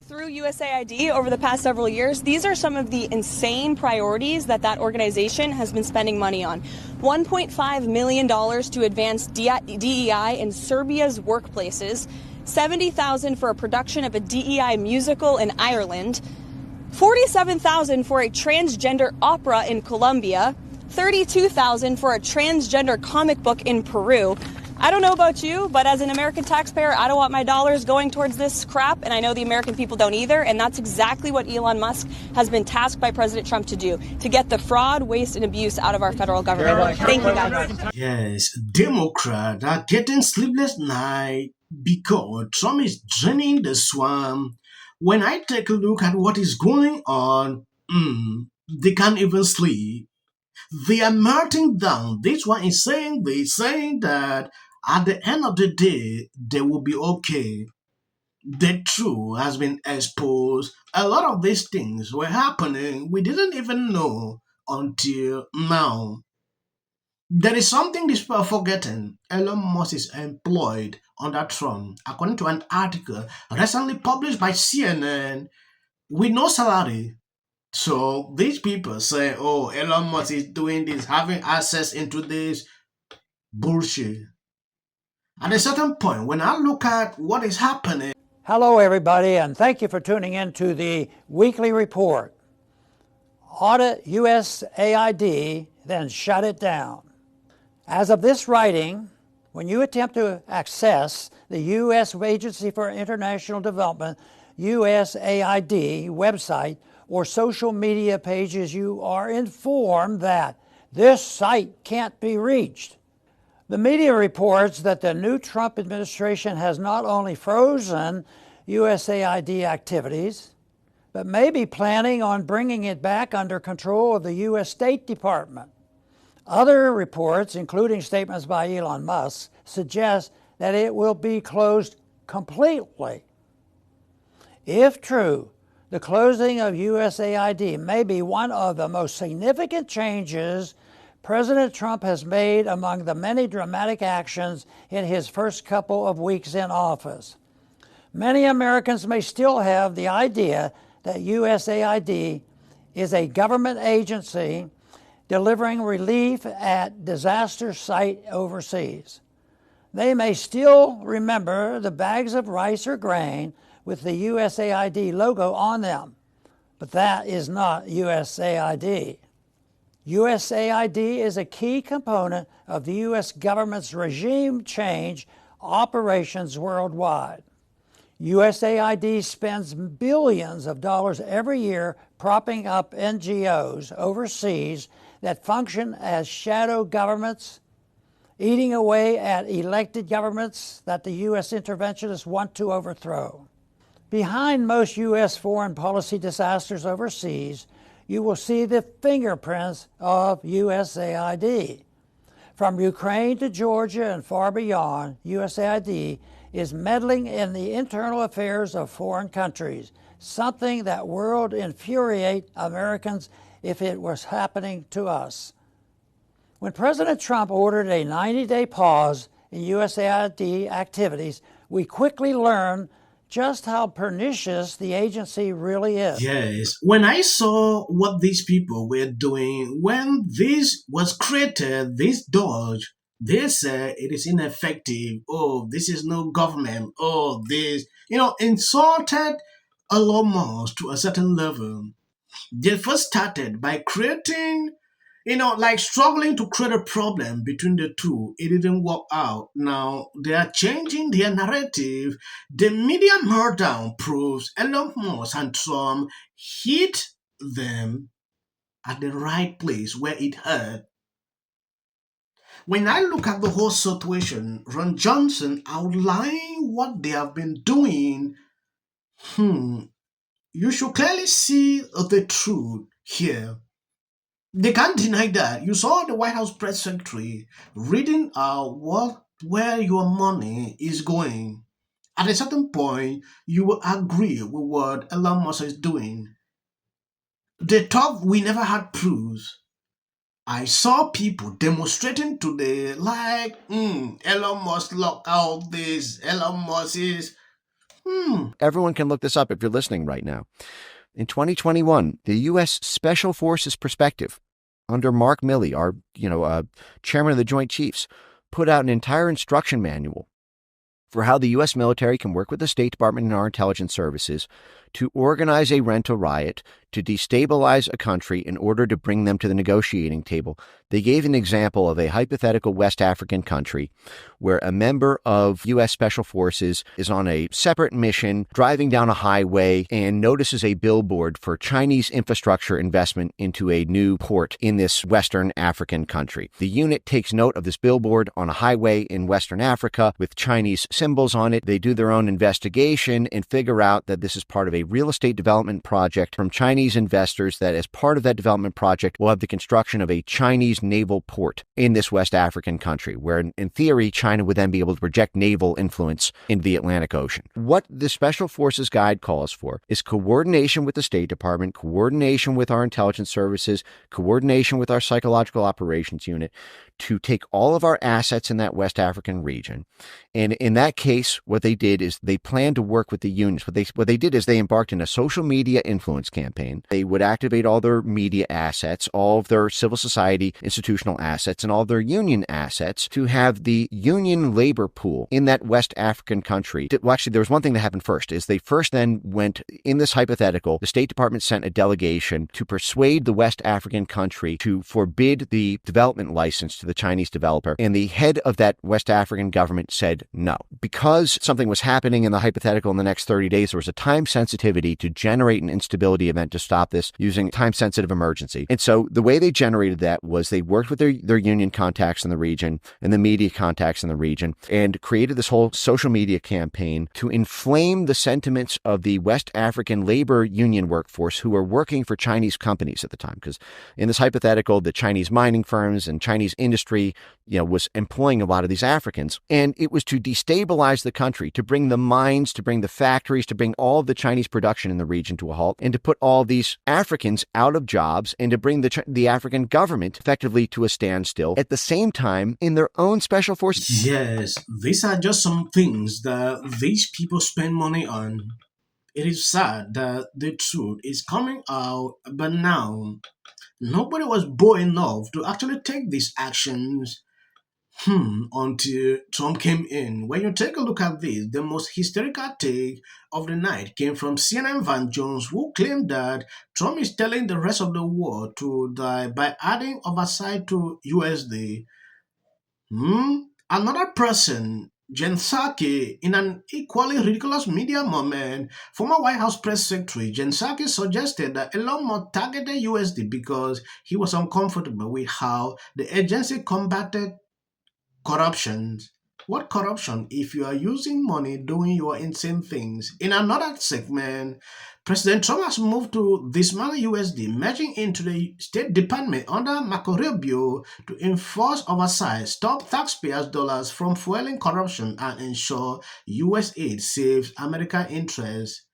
through USAID over the past several years, these are some of the insane priorities that organization has been spending money on. $1.5 million to advance DEI in Serbia's workplaces, $70,000 for a production of a DEI musical in Ireland, $47,000 for a transgender opera in Colombia, $32,000 for a transgender comic book in Peru. I don't know about you, but as an American taxpayer, I don't want my dollars going towards this crap, and I know the American people don't either, and that's exactly what Elon Musk has been tasked by President Trump to do, to get the fraud, waste, and abuse out of our federal government. Thank you, guys. Yes, Democrats are getting sleepless night because Trump is draining the swamp. When I take a look at what is going on, they can't even sleep. They are melting down. This one is saying this, saying that at the end of the day, they will be okay. The truth has been exposed. A lot of these things were happening. We didn't even know until now. There is something these people are forgetting. Elon Musk is employed under Trump, according to an article recently published by CNN, with no salary. So these people say, oh, Elon Musk is doing this, having access into this bullshit. At a certain point, when I look at what is happening. Hello, everybody, and thank you for tuning in to the weekly report. Audit USAID, then shut it down. As of this writing, when you attempt to access the U.S. Agency for International Development, USAID website, or social media pages, you are informed that this site can't be reached. The media reports that the new Trump administration has not only frozen USAID activities, but may be planning on bringing it back under control of the U.S. State Department. Other reports, including statements by Elon Musk, suggest that it will be closed completely. If true, the closing of USAID may be one of the most significant changes President Trump has made among the many dramatic actions in his first couple of weeks in office. Many Americans may still have the idea that USAID is a government agency delivering relief at disaster site overseas. They may still remember the bags of rice or grain with the USAID logo on them, but that is not USAID. USAID is a key component of the U.S. government's regime change operations worldwide. USAID spends billions of dollars every year propping up NGOs overseas that function as shadow governments, eating away at elected governments that the U.S. interventionists want to overthrow. Behind most U.S. foreign policy disasters overseas, you will see the fingerprints of USAID. From Ukraine to Georgia and far beyond, USAID is meddling in the internal affairs of foreign countries, something that would infuriate Americans if it was happening to us. When President Trump ordered a 90-day pause in USAID activities, we quickly learned just how pernicious the agency really is. Yes, when I saw what these people were doing when this was created, this Doge, they said it is ineffective. Oh, this is no government. Oh, this, insulted Elon Musk to a certain level. They first started by creating, like struggling to create a problem between the two. It didn't work out. Now they are changing their narrative. The media meltdown proves Elon Musk and Trump hit them at the right place where it hurt. When I look at the whole situation, Ron Johnson outlining what they have been doing, you should clearly see the truth here. They can't deny that. You saw the White House press secretary reading where your money is going. At a certain point, you will agree with what Elon Musk is doing. They thought we never had proofs. I saw people demonstrating today like, Elon Musk locked out this, Elon Musk is. Everyone can look this up if you're listening right now. In 2021, the U.S. Special Forces Perspective, under Mark Milley, our chairman of the Joint Chiefs, put out an entire instruction manual for how the U.S. military can work with the State Department and our intelligence services to organize a rental riot, to destabilize a country in order to bring them to the negotiating table. They gave an example of a hypothetical West African country where a member of U.S. Special Forces is on a separate mission, driving down a highway, and notices a billboard for Chinese infrastructure investment into a new port in this Western African country. The unit takes note of this billboard on a highway in Western Africa with Chinese symbols on it. They do their own investigation and figure out that this is part of a real estate development project from Chinese investors, that as part of that development project will have the construction of a Chinese naval port in this West African country, where in theory China would then be able to project naval influence into the Atlantic Ocean. What the Special Forces Guide calls for is coordination with the State Department, coordination with our intelligence services, coordination with our psychological operations unit to take all of our assets in that West African region. And in that case, what they did is they planned to work with the unions. What they did is they embarked in a social media influence campaign. They would activate all their media assets, all of their civil society institutional assets, and all of their union assets to have the union labor pool in that West African country. Well, actually, there was one thing that happened first, is they first then went, in this hypothetical, the State Department sent a delegation to persuade the West African country to forbid the development license to the Chinese developer. And the head of that West African government said no. Because something was happening in the hypothetical in the next 30 days, there was a time sensitivity to generate an instability event to stop this using time-sensitive emergency. And so the way they generated that was they worked with their union contacts in the region and the media contacts in the region and created this whole social media campaign to inflame the sentiments of the West African labor union workforce who were working for Chinese companies at the time. Because in this hypothetical, the Chinese mining firms and Chinese industry, was employing a lot of these Africans. And it was to destabilize the country, to bring the mines, to bring the factories, to bring all of the Chinese production in the region to a halt, and to put all these Africans out of jobs, and to bring the African government effectively to a standstill at the same time in their own special forces. Yes, these are just some things that these people spend money on. It is sad that the truth is coming out, but now nobody was bold enough to actually take these actions until Trump came in. When you take a look at this, the most hysterical take of the night came from CNN Van Jones, who claimed that Trump is telling the rest of the world to die by adding oversight to USD. Another person, Jen Psaki, in an equally ridiculous media moment, former White House press secretary Jen Psaki suggested that Elon Musk targeted USD because he was uncomfortable with how the agency combated corruption. What corruption if you are using money doing your insane things? In another segment, President Trump has moved to dismantle USD, merging into the State Department under Marco Rubio to enforce oversight, stop taxpayers' dollars from fueling corruption, and ensure USAID saves American interests.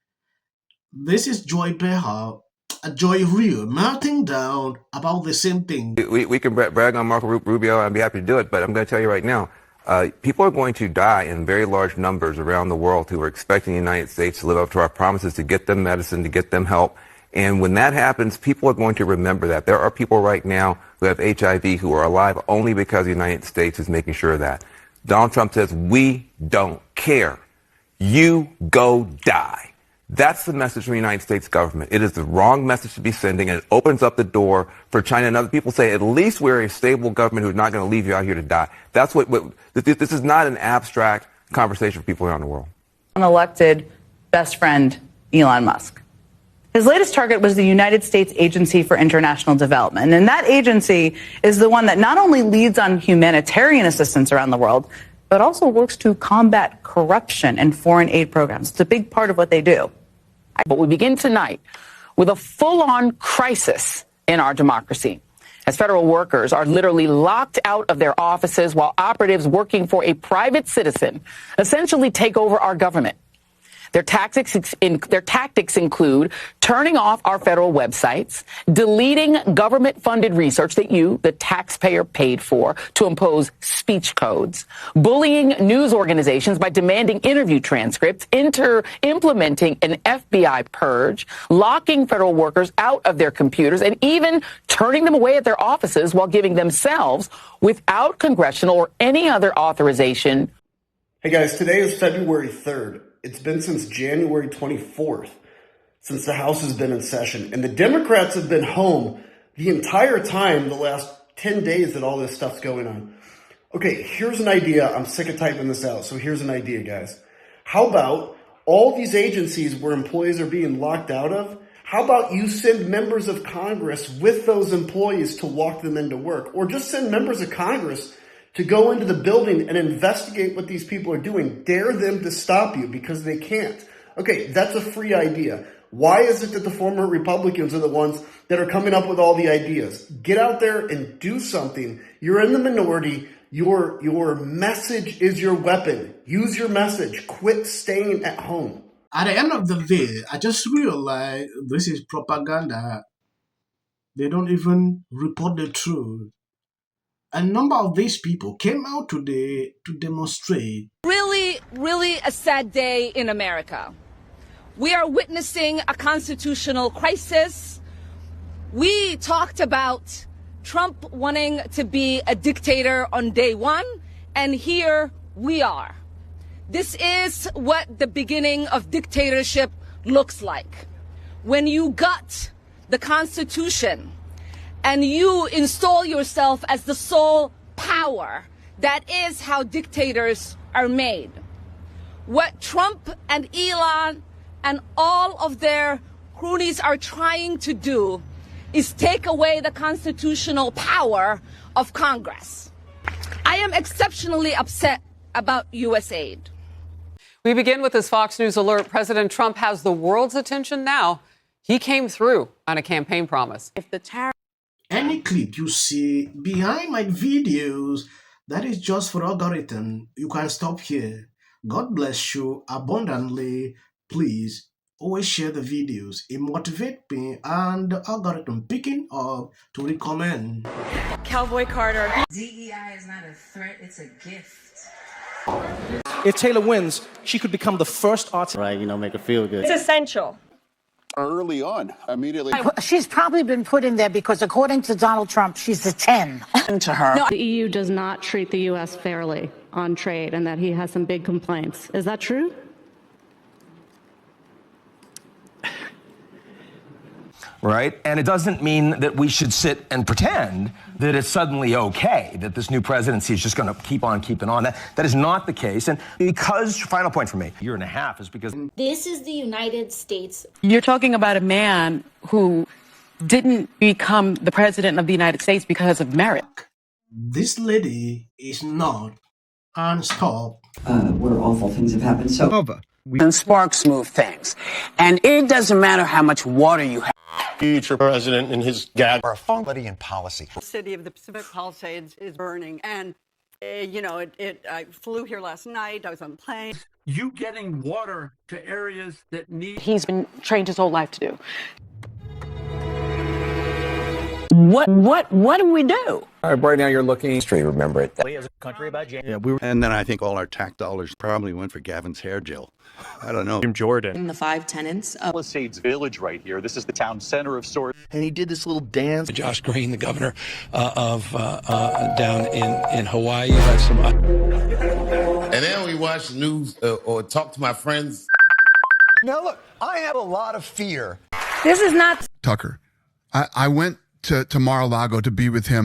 This is Joy Behar, Joy Real, melting down about the same thing. We can brag on Marco Rubio. I'd be happy to do it, but I'm going to tell you right now, people are going to die in very large numbers around the world who are expecting the United States to live up to our promises, to get them medicine, to get them help. And when that happens, people are going to remember that. There are people right now who have HIV who are alive only because the United States is making sure of that. Donald Trump says, we don't care. You go die. That's the message from the United States government. It is the wrong message to be sending, and it opens up the door for China and other people to say, at least we're a stable government who's not going to leave you out here to die. That's this is not an abstract conversation for people around the world. Unelected best friend, Elon Musk. His latest target was the United States Agency for International Development. And that agency is the one that not only leads on humanitarian assistance around the world, but also works to combat corruption and foreign aid programs. It's a big part of what they do. But we begin tonight with a full-on crisis in our democracy, as federal workers are literally locked out of their offices while operatives working for a private citizen essentially take over our government. Their tactics include turning off our federal websites, deleting government-funded research that you, the taxpayer, paid for to impose speech codes, bullying news organizations by demanding interview transcripts, implementing an FBI purge, locking federal workers out of their computers, and even turning them away at their offices while giving themselves, without congressional or any other authorization. Hey guys, today is February 3rd. It's been since January 24th since the House has been in session, and the Democrats have been home the entire time, the last 10 days that all this stuff's going on. Okay, here's an idea. I'm sick of typing this out, so here's an idea, guys. How about all these agencies where employees are being locked out of, how about you send members of Congress with those employees to walk them into work, or just send members of Congress to go into the building and investigate what these people are doing. Dare them to stop you because they can't. Okay, that's a free idea. Why is it that the former Republicans are the ones that are coming up with all the ideas? Get out there and do something. You're in the minority. Your message is your weapon. Use your message. Quit staying at home. At the end of the day, I just realized this is propaganda. They don't even report the truth. A number of these people came out today to demonstrate. Really a sad day in America. We are witnessing a constitutional crisis. We talked about Trump wanting to be a dictator on day one, and here we are. This is what the beginning of dictatorship looks like. When you gut the Constitution and you install yourself as the sole power, that is how dictators are made. What Trump and Elon and all of their cronies are trying to do is take away the constitutional power of Congress. I am exceptionally upset about USAID. We begin with this Fox News alert. President Trump has the world's attention now. He came through on a campaign promise. If the tariff Any clip you see behind my videos, that is just for algorithm. You can stop here. God bless you abundantly. Please always share the videos. It motivates me and the algorithm picking up to recommend. Cowboy Carter. DEI is not a threat, it's a gift. If Taylor wins, she could become the first artist. Right, make her feel good. It's essential. Early on, immediately. She's probably been put in there because, according to Donald Trump, she's a 10. To her. No, the EU does not treat the U.S. fairly on trade and that he has some big complaints. Is that true? Right? And it doesn't mean that we should sit and pretend that it's suddenly okay, that this new presidency is just going to keep on keeping on. That is not the case. And because, final point for me, a year and a half is because... This is the United States. You're talking about a man who didn't become the president of the United States because of merit. This lady is not unstopped. Where awful things have happened. So and sparks move things. And it doesn't matter how much water you have. Future president and his gag are somebody in policy. The city of the Pacific Palisades is burning. And, I flew here last night. I was on a plane. You getting water to areas that need... He's been trained his whole life to do. What do we do? Right now you're looking history, remember it. As a country about and then I think all our tax dollars probably went for Gavin's hair gel. I don't know. Jordan. In the 5 tenants of Palisades Village right here. This is the town center of sorts. And he did this little dance. Josh Green, the governor of down in Hawaii. Had some, And then we watch the news or talk to my friends. Now look, I have a lot of fear. This is not... Tucker, I went to Mar-a-Lago to be with him.